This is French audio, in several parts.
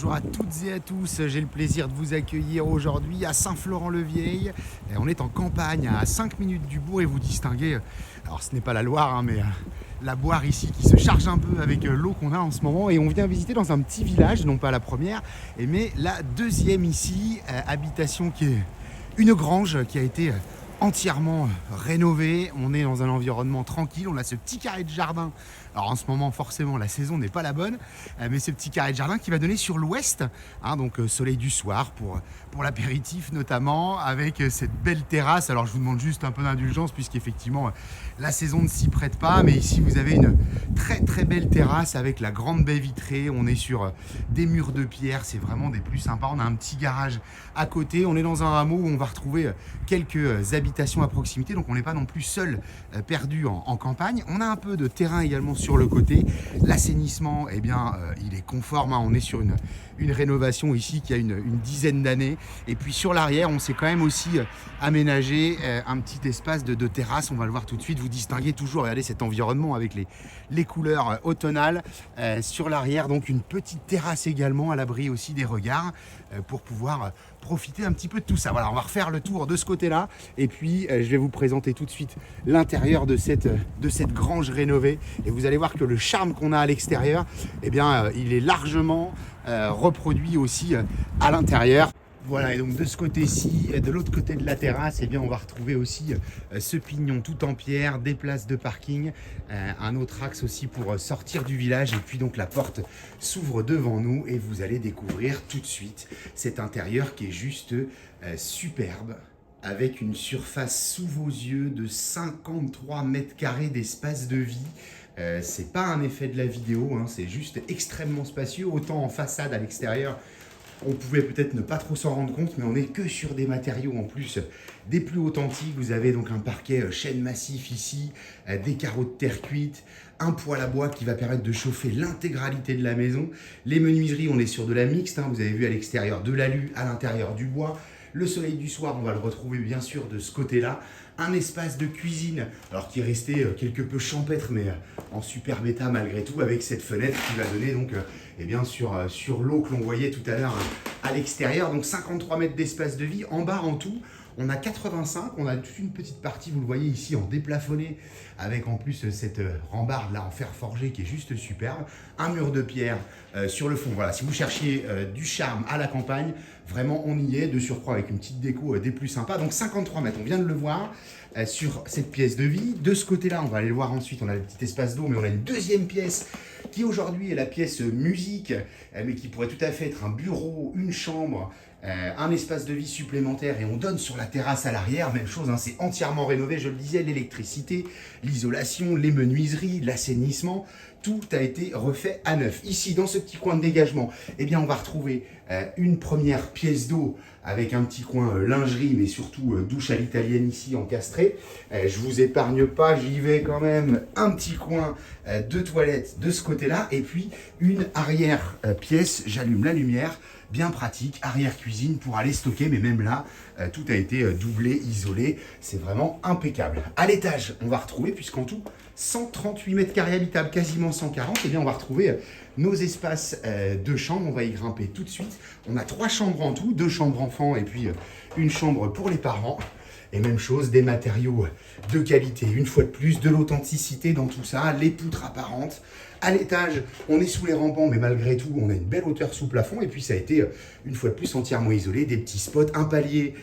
Bonjour à toutes et à tous, j'ai le plaisir de vous accueillir aujourd'hui à Saint-Florent-le-Vieil. On est en campagne à 5 minutes du bourg et vous distinguez, alors ce n'est pas la Loire, mais la Boire ici qui se charge un peu avec l'eau qu'on a en ce moment. Et on vient visiter dans un petit village, non pas la première, mais la deuxième ici, habitation qui est une grange qui a été entièrement rénové. On est dans un environnement tranquille, on a ce petit carré de jardin. Alors en ce moment forcément la saison n'est pas la bonne, mais ce petit carré de jardin qui va donner sur l'ouest, donc soleil du soir pour l'apéritif notamment, avec cette belle terrasse. Alors je vous demande juste un peu d'indulgence puisqu'effectivement la saison ne s'y prête pas, mais ici vous avez une très très belle terrasse avec la grande baie vitrée. On est sur des murs de pierre, c'est vraiment des plus sympas. On a un petit garage à côté, on est dans un hameau où on va retrouver quelques habitations à proximité, donc on n'est pas non plus seul perdu en campagne. On a un peu de terrain également sur le côté. L'assainissement, eh bien, il est conforme, on est sur une rénovation ici qui a une dizaine d'années. Et puis sur l'arrière, on s'est quand même aussi aménagé un petit espace de terrasse. On va le voir tout de suite. Vous distinguez toujours, regardez cet environnement avec les couleurs automnales. Sur l'arrière, donc une petite terrasse également, à l'abri aussi des regards, pour pouvoir profiter un petit peu de tout ça. Voilà, on va refaire le tour de ce côté-là. Et puis, je vais vous présenter tout de suite l'intérieur de cette grange rénovée. Et vous allez voir que le charme qu'on a à l'extérieur, eh bien, il est largement reproduit aussi à l'intérieur. Voilà, et donc de ce côté-ci, de l'autre côté de la terrasse, eh bien, on va retrouver aussi ce pignon tout en pierre, des places de parking, un autre axe aussi pour sortir du village. Et puis donc la porte s'ouvre devant nous et vous allez découvrir tout de suite cet intérieur qui est juste superbe, avec une surface sous vos yeux de 53 mètres carrés d'espace de vie. C'est pas un effet de la vidéo, c'est juste extrêmement spacieux, autant en façade à l'extérieur. On pouvait peut-être ne pas trop s'en rendre compte, mais on n'est que sur des matériaux en plus des plus authentiques. Vous avez donc un parquet chêne massif ici, des carreaux de terre cuite, un poêle à bois qui va permettre de chauffer l'intégralité de la maison. Les menuiseries, on est sur de la mixte, vous avez vu à l'extérieur de l'alu, à l'intérieur du bois. Le soleil du soir, on va le retrouver bien sûr de ce côté-là. Un espace de cuisine, alors qui est resté quelque peu champêtre, mais en superbe état malgré tout, avec cette fenêtre qui va donner donc eh bien, sur l'eau que l'on voyait tout à l'heure à l'extérieur. Donc 53 mètres d'espace de vie. En bas en tout, on a 85, on a toute une petite partie, vous le voyez ici, en déplafonné, avec en plus cette rambarde là en fer forgé qui est juste superbe. Un mur de pierre sur le fond. Voilà, si vous cherchiez du charme à la campagne, vraiment on y est, de surcroît avec une petite déco des plus sympas. Donc 53 mètres, on vient de le voir sur cette pièce de vie. De ce côté-là, on va aller le voir ensuite, on a le petit espace d'eau, mais on a une deuxième pièce qui aujourd'hui est la pièce musique, mais qui pourrait tout à fait être un bureau, une chambre, un espace de vie supplémentaire, et on donne sur la terrasse à l'arrière. Même chose, c'est entièrement rénové, je le disais, l'électricité, l'isolation, les menuiseries, l'assainissement, tout a été refait à neuf. Ici, dans ce petit coin de dégagement, eh bien, on va retrouver une première pièce d'eau avec un petit coin lingerie, mais surtout douche à l'italienne ici encastrée. Je vous épargne pas, j'y vais quand même. Un petit coin de toilette de ce côté-là, et puis une arrière pièce, j'allume la lumière, bien pratique, arrière cuisine pour aller stocker, mais même là, tout a été doublé, isolé, c'est vraiment impeccable. À l'étage, on va retrouver, puisqu'en tout, 138 mètres carrés habitables, quasiment 140, et bien on va retrouver nos espaces de chambre. On va y grimper tout de suite. On a 3 chambres en tout, 2 chambres enfants et puis une chambre pour les parents. Et même chose, des matériaux de qualité. Une fois de plus, de l'authenticité dans tout ça, les poutres apparentes. À l'étage, on est sous les rampants, mais malgré tout, on a une belle hauteur sous plafond. Et puis ça a été, une fois de plus, entièrement isolé. Des petits spots, un palier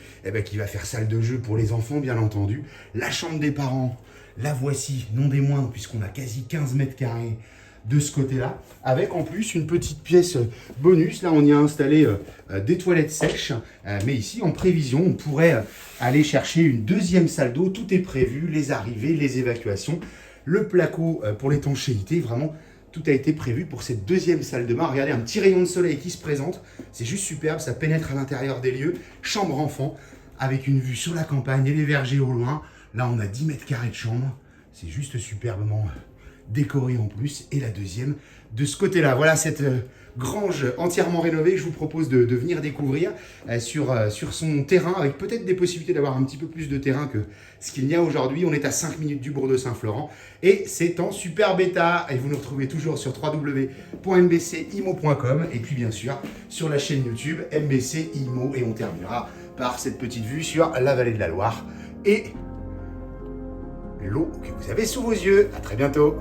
qui va faire salle de jeu pour les enfants, bien entendu. La chambre des parents, la voici, non des moindres, puisqu'on a quasi 15 mètres carrés de ce côté-là, avec en plus une petite pièce bonus. Là, on y a installé des toilettes sèches, mais ici, en prévision, on pourrait aller chercher une deuxième salle d'eau. Tout est prévu, les arrivées, les évacuations, le placo pour l'étanchéité, vraiment, tout a été prévu pour cette deuxième salle de bain. Regardez, un petit rayon de soleil qui se présente, c'est juste superbe, ça pénètre à l'intérieur des lieux. Chambre enfant, avec une vue sur la campagne et les vergers au loin. Là, on a 10 mètres carrés de chambre, c'est juste superbement décorée en plus, et la deuxième de ce côté-là. Voilà cette grange entièrement rénovée, je vous propose de venir découvrir sur son terrain, avec peut-être des possibilités d'avoir un petit peu plus de terrain que ce qu'il y a aujourd'hui. On est à 5 minutes du bourg de Saint-Florent et c'est en super bêta. Et vous nous retrouvez toujours sur www.mbcimo.com et puis bien sûr sur la chaîne YouTube MBC Imo. Et on terminera par cette petite vue sur la vallée de la Loire et l'eau que vous avez sous vos yeux. À très bientôt.